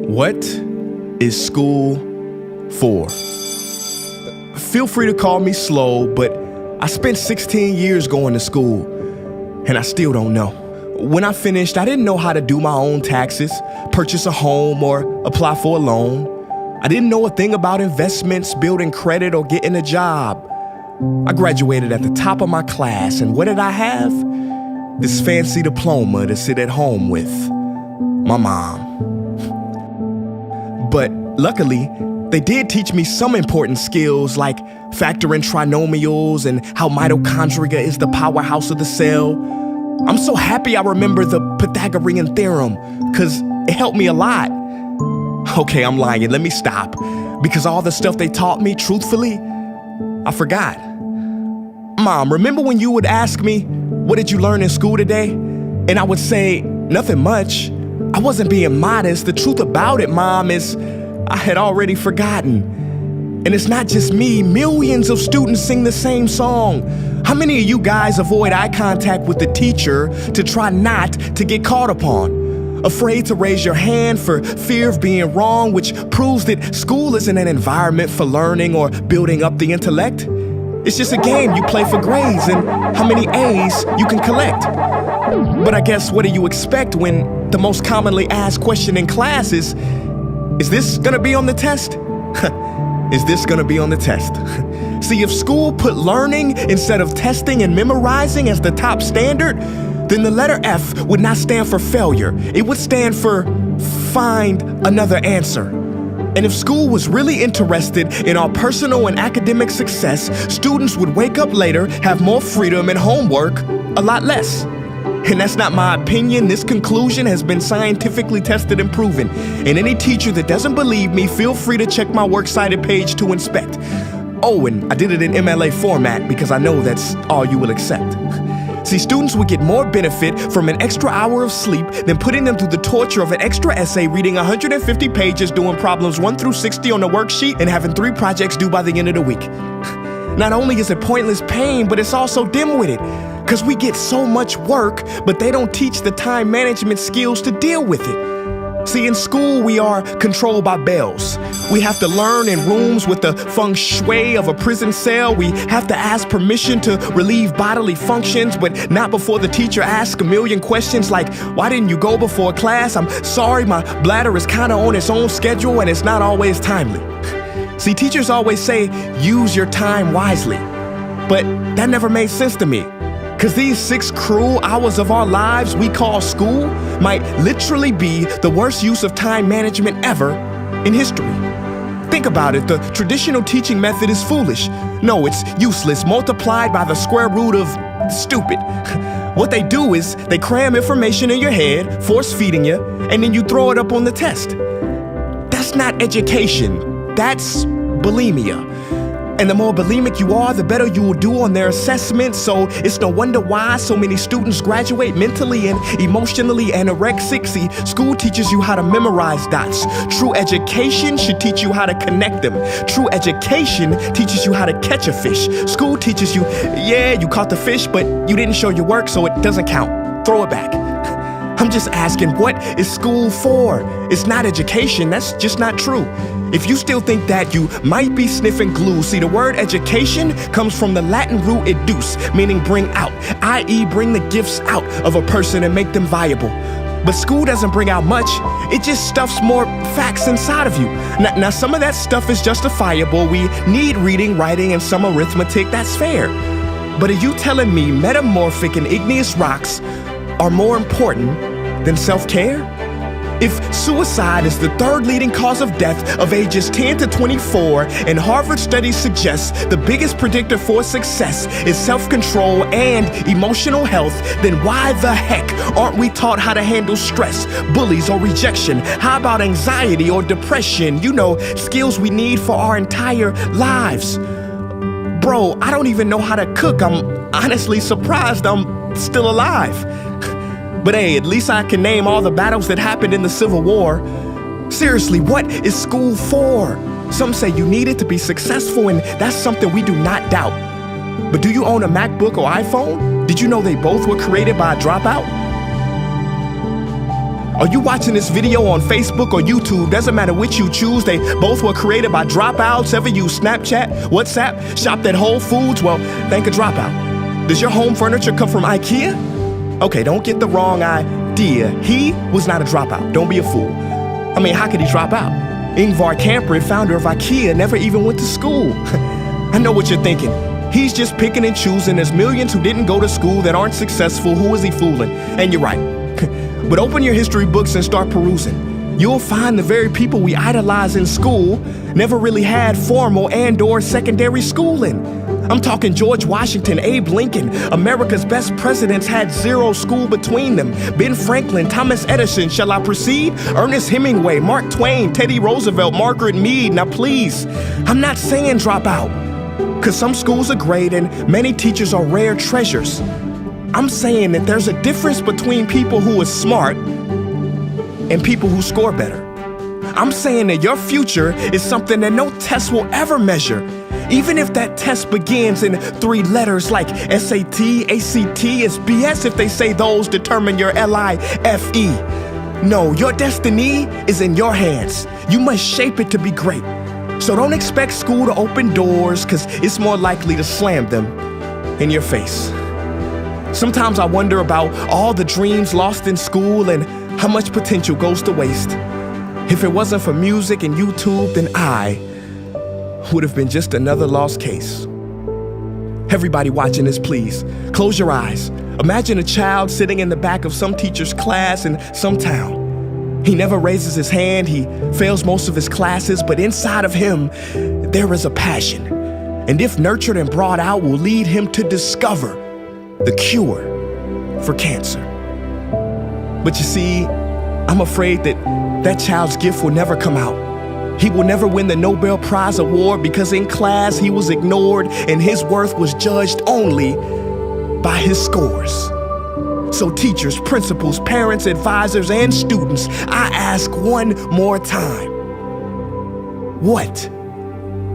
What is school for? Feel free to call me slow, but I spent 16 years going to school, and I still don't know. When I finished, I didn't know how to do my own taxes, purchase a home, or apply for a loan. I didn't know a thing about investments, building credit, or getting a job. I graduated at the top of my class, and what did I have? This fancy diploma to sit at home with my mom. But luckily, they did teach me some important skills like factoring trinomials and how mitochondria is the powerhouse of the cell. I'm so happy I remember the Pythagorean theorem, because it helped me a lot. Okay, I'm lying. Let me stop. Because all the stuff they taught me, truthfully, I forgot. Mom, remember when you would ask me, what did you learn in school today? And I would say, nothing much. I wasn't being modest. The truth about it, Mom, is I had already forgotten. And it's not just me. Millions of students sing the same song. How many of you guys avoid eye contact with the teacher to try not to get caught upon? Afraid to raise your hand for fear of being wrong, which proves that school isn't an environment for learning or building up the intellect. It's just a game you play for grades and how many A's you can collect. But I guess what do you expect when the most commonly asked question in class is this gonna be on the test? Is this gonna be on the test? See, if school put learning instead of testing and memorizing as the top standard, then the letter F would not stand for failure. It would stand for find another answer. And if school was really interested in our personal and academic success, students would wake up later, have more freedom, and homework a lot less. And that's not my opinion. This conclusion has been scientifically tested and proven. And any teacher that doesn't believe me, feel free to check my works cited page to inspect. Oh, and I did it in MLA format because I know that's all you will accept. See, students would get more benefit from an extra hour of sleep than putting them through the torture of an extra essay, reading 150 pages, doing problems 1 through 60 on the worksheet, and having 3 projects due by the end of the week. Not only is it pointless pain, but it's also dim-witted, because we get so much work, but they don't teach the time management skills to deal with it. See, in school, we are controlled by bells. We have to learn in rooms with the feng shui of a prison cell. We have to ask permission to relieve bodily functions, but not before the teacher asks a million questions like, why didn't you go before class? I'm sorry, my bladder is kind of on its own schedule and it's not always timely. See, teachers always say, use your time wisely. But that never made sense to me. Because these 6 cruel hours of our lives we call school might literally be the worst use of time management ever in history. Think about it, the traditional teaching method is foolish. No, it's useless, multiplied by the square root of stupid. What they do is they cram information in your head, force feeding you, and then you throw it up on the test. That's not education, that's bulimia. And the more bulimic you are, the better you will do on their assessments. So it's no wonder why so many students graduate mentally and emotionally anorexic. See, school teaches you how to memorize dots. True education should teach you how to connect them. True education teaches you how to catch a fish. School teaches you, yeah, you caught the fish, but you didn't show your work, so it doesn't count. Throw it back. I'm just asking, what is school for? It's not education, that's just not true. If you still think that, you might be sniffing glue. See, the word education comes from the Latin root educe, meaning bring out, i.e. bring the gifts out of a person and make them viable. But school doesn't bring out much, it just stuffs more facts inside of you. Now some of that stuff is justifiable. We need reading, writing, and some arithmetic, that's fair. But are you telling me metamorphic and igneous rocks are more important than self-care? If suicide is the 3rd leading cause of death of ages 10 to 24, and Harvard studies suggest the biggest predictor for success is self-control and emotional health, then why the heck aren't we taught how to handle stress, bullies, or rejection? How about anxiety or depression? You know, skills we need for our entire lives. Bro, I don't even know how to cook. I'm honestly surprised I'm still alive. But hey, at least I can name all the battles that happened in the Civil War. Seriously, what is school for? Some say you need it to be successful, and that's something we do not doubt. But do you own a MacBook or iPhone? Did you know they both were created by a dropout? Are you watching this video on Facebook or YouTube? Doesn't matter which you choose. They both were created by dropouts. Ever use Snapchat, WhatsApp, shopped at Whole Foods? Well, thank a dropout. Does your home furniture come from IKEA? Okay, don't get the wrong idea. He was not a dropout. Don't be a fool. I mean, how could he drop out? Ingvar Kamprad, founder of IKEA, never even went to school. I know what you're thinking. He's just picking and choosing. There's millions who didn't go to school that aren't successful. Who is he fooling? And you're right. But open your history books and start perusing. You'll find the very people we idolize in school never really had formal and/or secondary schooling. I'm talking George Washington, Abe Lincoln. America's best presidents had zero school between them. Ben Franklin, Thomas Edison, shall I proceed? Ernest Hemingway, Mark Twain, Teddy Roosevelt, Margaret Mead. Now please, I'm not saying drop out, because some schools are great and many teachers are rare treasures. I'm saying that there's a difference between people who are smart and people who score better. I'm saying that your future is something that no test will ever measure, even if that test begins in 3 letters like SAT, ACT. It's BS if they say those determine your LIFE. No, your destiny is in your hands. You must shape it to be great. So don't expect school to open doors, because it's more likely to slam them in your face. Sometimes I wonder about all the dreams lost in school and how much potential goes to waste. If it wasn't for music and YouTube, then I would have been just another lost case. Everybody watching this, please, close your eyes. Imagine a child sitting in the back of some teacher's class in some town. He never raises his hand, he fails most of his classes, but inside of him, there is a passion. And if nurtured and brought out, will lead him to discover the cure for cancer. But you see, I'm afraid that that child's gift will never come out. He will never win the Nobel Prize award because in class he was ignored and his worth was judged only by his scores. So teachers, principals, parents, advisors, and students, I ask one more time, what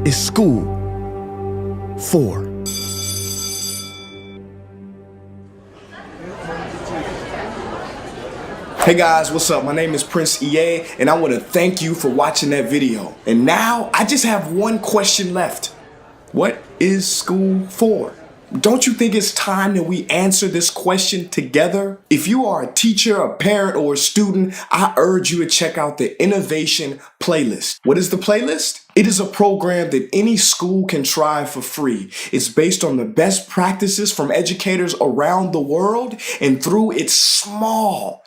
is school for? Hey guys, what's up? My name is Prince EA, and I want to thank you for watching that video. And now I just have one question left. What is school for? Don't you think it's time that we answer this question together? If you are a teacher, a parent, or a student, I urge you to check out the Innovation Playlist. What is the playlist? It is a program that any school can try for free. It's based on the best practices from educators around the world, and through its small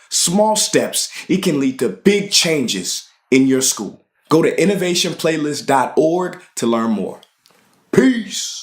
steps, it can lead to big changes in your school. Go to innovationplaylist.org to learn more. Peace.